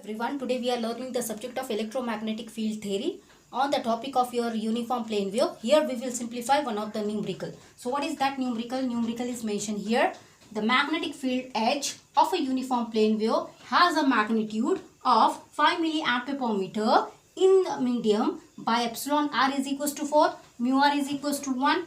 Everyone, today we are learning the subject of electromagnetic field theory on the topic of your uniform plane wave. Here we will simplify one of the numerical. So what is that numerical? Numerical is mentioned here. The magnetic field H of a uniform plane wave has a magnitude of 5 milliampere per meter in the medium by epsilon r is equals to 4, mu r is equals to 1.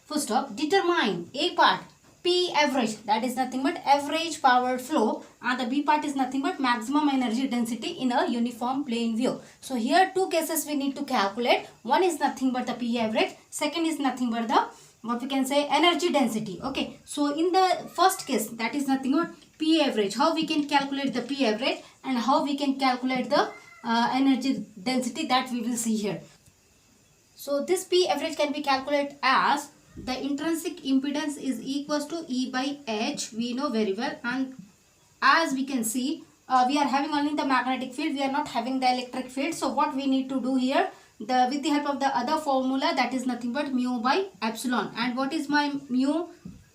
Full stop. Determine A part P average, that is nothing but average power flow, and the B part is nothing but maximum energy density in a uniform plane wave. So here two cases we need to calculate. One is nothing but the P average, second is nothing but the what we can say energy density. Okay, so in the first case, that is nothing but P average. How we can calculate the P average and how we can calculate the energy density, that we will see here. So this P average can be calculated as the intrinsic impedance is equals to E by H. We know very well, and as we can see, we are having only the magnetic field, we are not having the electric field. So what we need to do here, with the help of the other formula, that is nothing but mu by epsilon. And what is my mu?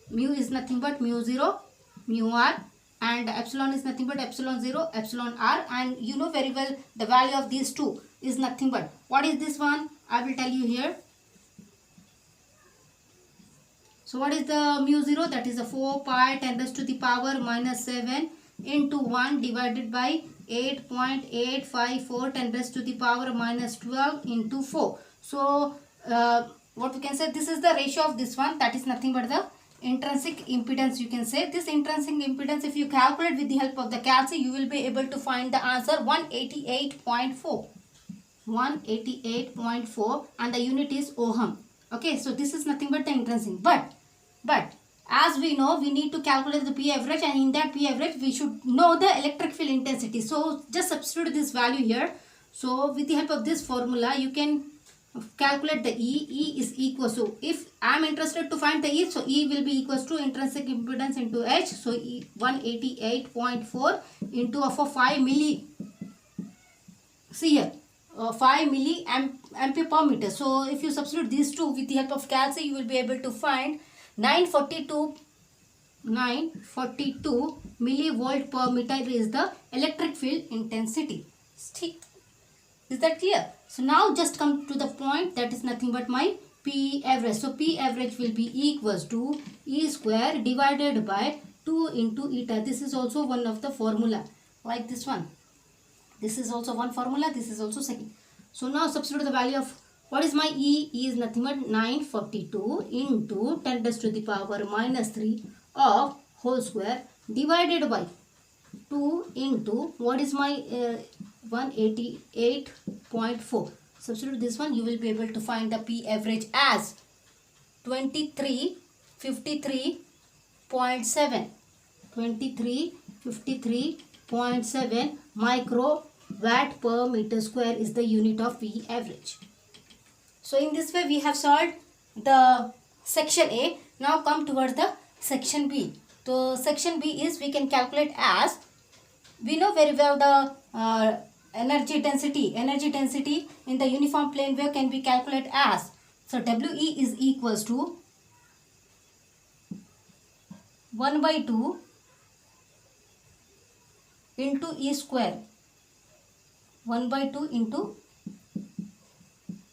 Mu is nothing but mu 0 mu r, and epsilon is nothing but epsilon 0 epsilon r. And you know very well the value of these two is nothing but, what is this one? I will tell you here. So what is the mu 0? That is a 4 pi 10 raised to the power minus 7 into 1 divided by 8.854 10 raised to the power minus 12 into 4. So what we can say, this is the ratio of this one, that is nothing but the intrinsic impedance. You can say this intrinsic impedance, if you calculate with the help of the calci, you will be able to find the answer 188.4. 188.4, and the unit is ohm. Okay, so this is nothing but the intrinsic. But as we know, we need to calculate the P average, and in that P average we should know the electric field intensity. So just substitute this value here. So with the help of this formula, you can calculate the E. E is equal to, if I am interested to find the E, so E will be equals to intrinsic impedance into H. So E 188.4 into of a 5 milli. See here, 5 milliampere per meter. So if you substitute these two with the help of calci, you will be able to find 942 millivolt per meter is the electric field intensity. Is that clear? So now just come to the point, that is nothing but my P average. So P average will be equals to E square divided by 2 into eta. This is also one of the formula, like this one. This is also one formula, this is also second. So now substitute the value of, what is my E? E is nothing but 942 into 10 raised to the power minus 3 of whole square divided by 2 into, what is my 188.4. Substitute this one, you will be able to find the P average as 2353.7. 2353.7 microwatt per meter square is the unit of P average. So in this way we have solved the section A. Now come towards the section B. So section B is, we can calculate as, we know very well the energy density. Energy density in the uniform plane wave can be calculated as, so WE is equals to 1 by 2 into E square. 1 by 2 into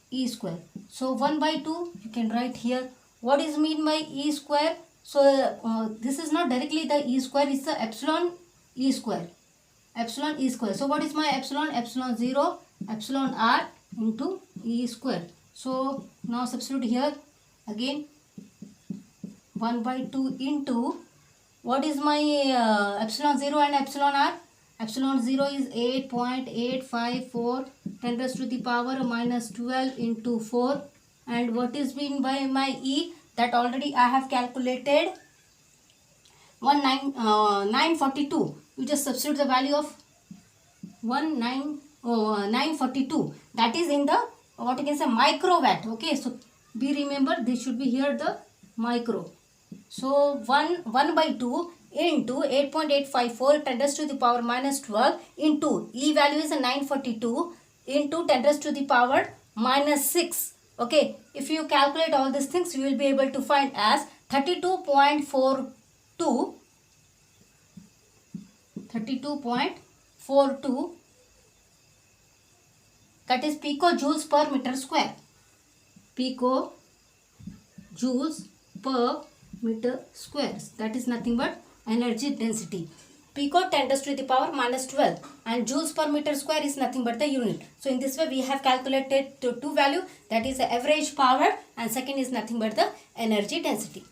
E square. So 1 by 2 you can write here. What is mean by E square? So this is not directly the E square, it's the epsilon E square. Epsilon E square. So what is my epsilon? Epsilon 0 epsilon r into E square. So now substitute here again, 1 by 2 into, what is my epsilon 0 and epsilon r? Epsilon 0 is 8.854 10 raised to the power minus 12 into 4. And what is mean by my E? That already I have calculated, 942. You just substitute the value of 942. That is in the, what you can say, microwatt. Okay, so be remember, this should be here the micro. So 1 by 2 into 8.854 10 raised to the power minus 12 into E value is a 942 into 10 raised to the power minus 6. Okay, if you calculate all these things, you will be able to find as 32.42 0.42, that is picojoules per meter square. Picojoules per meter squares, that is nothing but energy density. Pico 10 to the power minus 12 and joules per meter square is nothing but the unit. So in this way we have calculated two value, that is the average power and second is nothing but the energy density.